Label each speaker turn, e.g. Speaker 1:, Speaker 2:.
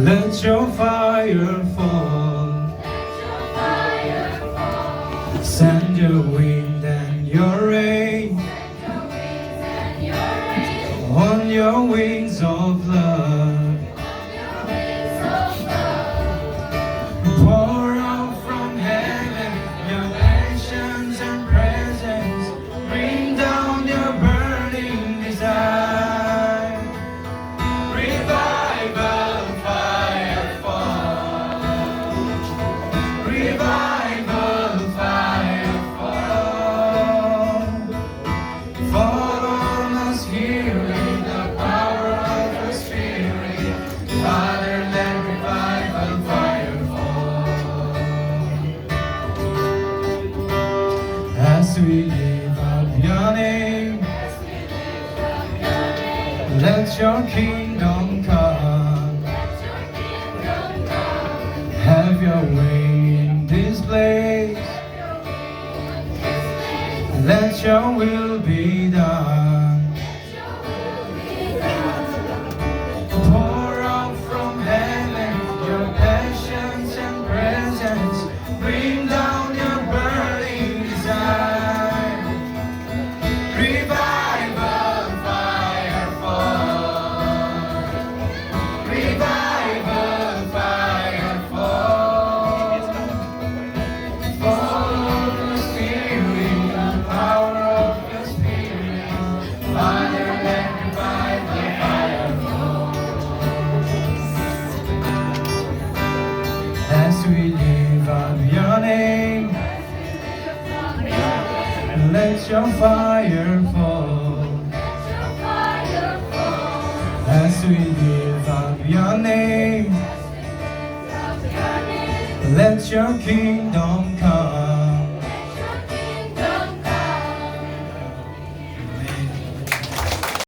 Speaker 1: Let your fire fall. Send your wind and your rain on your wings of love. Pour out from heaven your patience and presence. Bring down your burning desire. Revival fire fall. Revival fire fall. Fall on us here in the power of the Spirit. Father, let revival fire fall. As we lift up your name, let your kingdom come. Have your way in this place. Let your will be done. Pour out from heaven your passions and presence. Bring down your burning desire. Revival fire fall. Revival fire fall. Fall on the Spirit, the power of the Spirit. Father, let revival fire fall. As we lift up your name, let your fire fall. As we lift up your name, let your kingdom